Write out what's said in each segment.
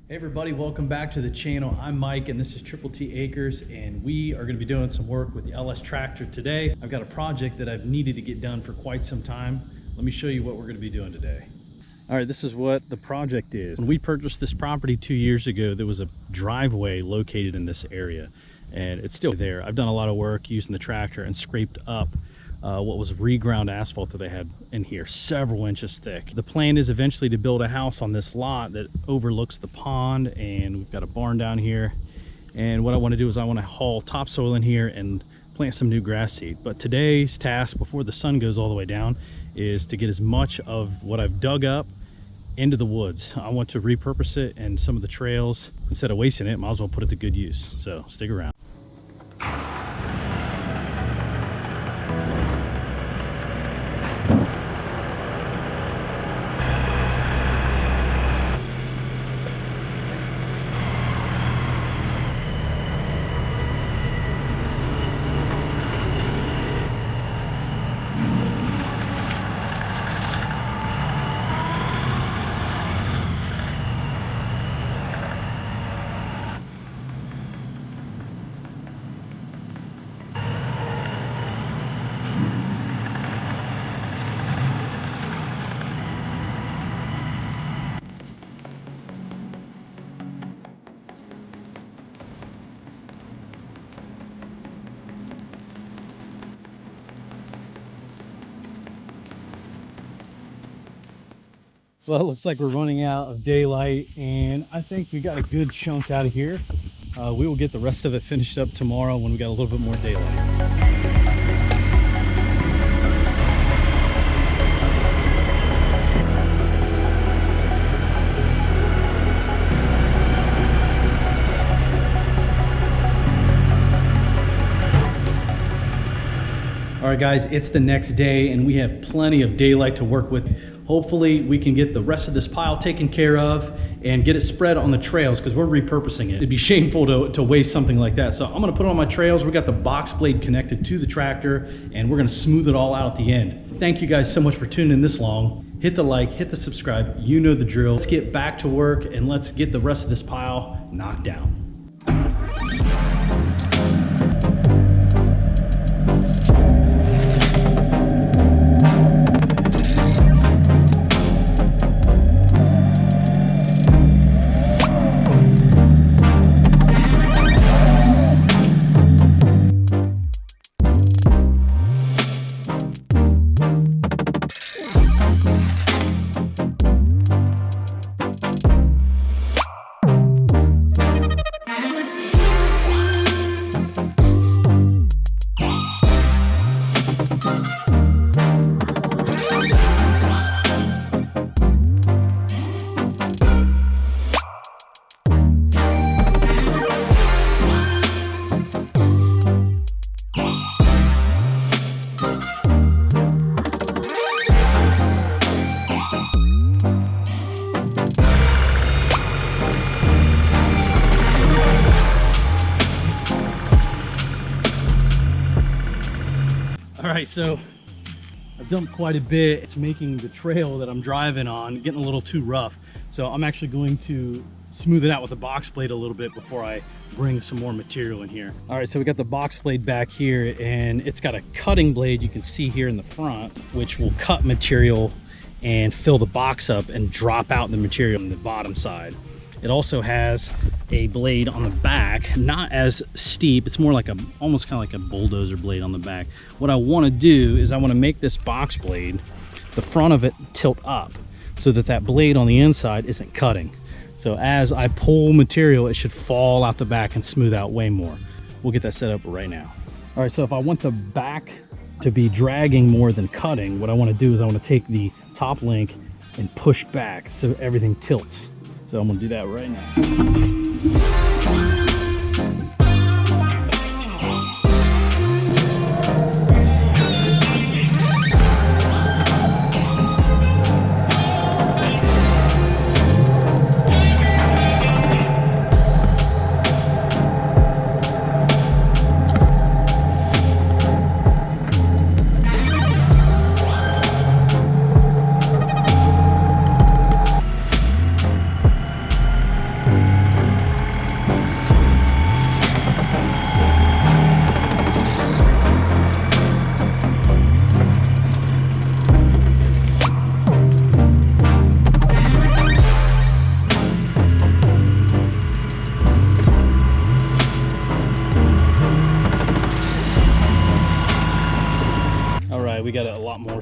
Hey everybody, welcome back to the channel. I'm Mike and this is Triple T Acres, and we are going to be doing some work with the LS tractor today. I've got a project that I've needed to get done for quite some time. Let me show you what we're going to be doing today. All right, this is what the project is. When we purchased this property 2 years ago, there was a driveway located in this area, and it's still there. I've done a lot of work using the tractor and scraped up what was reground asphalt that they had in here, several inches thick. The plan is eventually to build a house on this lot that overlooks the pond, and we've got a barn down here. And what I want to do is I want to haul topsoil in here and plant some new grass seed. But today's task, before the sun goes all the way down, is to get as much of what I've dug up into the woods. I want to repurpose it, and some of the trails, instead of wasting it, might as well put it to good use. So stick around. Well, it looks like we're running out of daylight, and I think we got a good chunk out of here. We will get the rest of it finished up tomorrow when we got a little bit more daylight. All right guys, it's the next day and we have plenty of daylight to work with. Hopefully we can get the rest of this pile taken care of and get it spread on the trails, because we're repurposing it. It'd be shameful to waste something like that. So I'm gonna put it on my trails. We got the box blade connected to the tractor, and we're gonna smooth it all out at the end. Thank you guys so much for tuning in this long. Hit the like, hit the subscribe, you know the drill. Let's get back to work and let's get the rest of this pile knocked down. All right, so I've dumped quite a bit. It's making the trail that I'm driving on getting a little too rough. So I'm actually going to smooth it out with a box blade a little bit before I bring some more material in here. All right, so we got the box blade back here, and it's got a cutting blade you can see here in the front, which will cut material and fill the box up and drop out the material on the bottom side. It also has a blade on the back, not as steep. It's more like almost kind of like a bulldozer blade on the back. What I want to do is I want to make this box blade, the front of it, tilt up so that that blade on the inside isn't cutting. So as I pull material, it should fall out the back and smooth out way more. We'll get that set up right now. All right, so if I want the back to be dragging more than cutting, what I want to do is I want to take the top link and push back so everything tilts. So I'm gonna do that right now.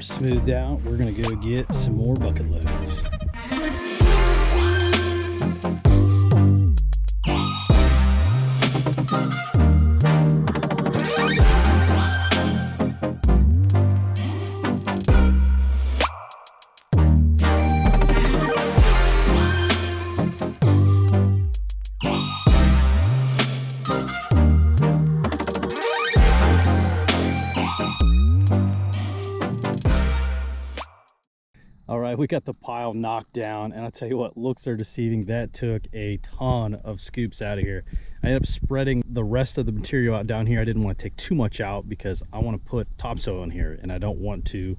we're smoothed out, we're gonna go get some more bucket loads. All right, we got the pile knocked down, and I'll tell you what, looks are deceiving. That took a ton of scoops out of here. I ended up spreading the rest of the material out down here. I didn't want to take too much out because I want to put topsoil in here, and I don't want to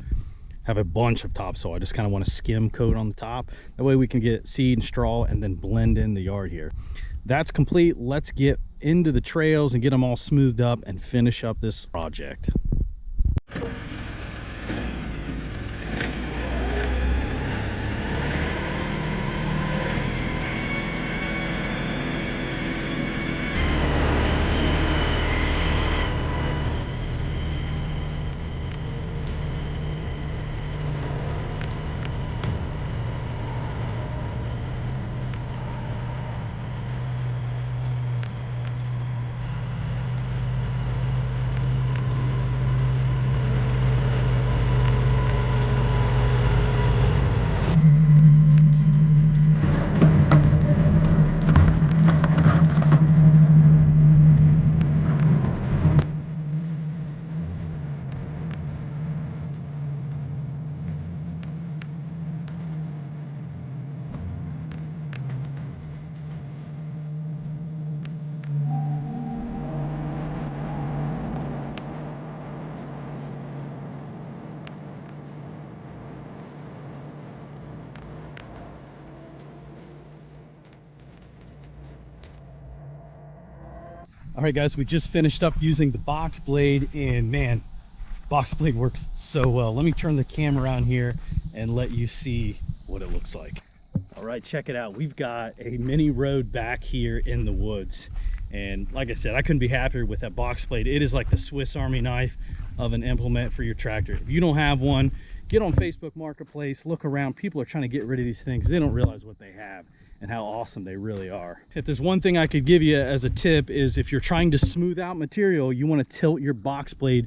have a bunch of topsoil. I just kind of want to skim coat on the top. That way we can get seed and straw and then blend in the yard here. That's complete. Let's get into the trails and get them all smoothed up and finish up this project. All right, guys, we just finished up using the box blade, and man, box blade works so well. Let me turn the camera around here and let you see what it looks like. All right, check it out. We've got a mini road back here in the woods. And like I said, I couldn't be happier with that box blade. It is like the Swiss Army knife of an implement for your tractor. If you don't have one, get on Facebook Marketplace, look around. People are trying to get rid of these things. They don't realize what they have and how awesome they really are. If there's one thing I could give you as a tip, is if you're trying to smooth out material, you want to tilt your box blade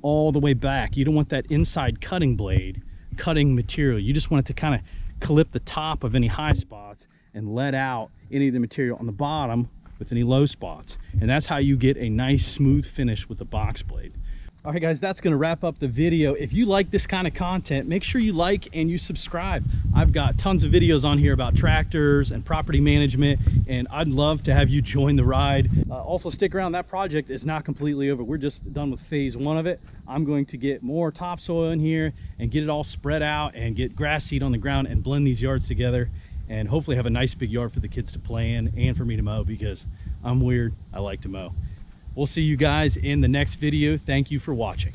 all the way back. You don't want that inside cutting blade cutting material. You just want it to kind of clip the top of any high spots and let out any of the material on the bottom with any low spots. And that's how you get a nice smooth finish with the box blade. All right, guys, that's gonna wrap up the video. If you like this kind of content, make sure you like and you subscribe. I've got tons of videos on here about tractors and property management, and I'd love to have you join the ride. Also stick around, that project is not completely over. We're just done with phase 1 of it. I'm going to get more topsoil in here and get it all spread out and get grass seed on the ground and blend these yards together and hopefully have a nice big yard for the kids to play in and for me to mow, because I'm weird, I like to mow. We'll see you guys in the next video. Thank you for watching.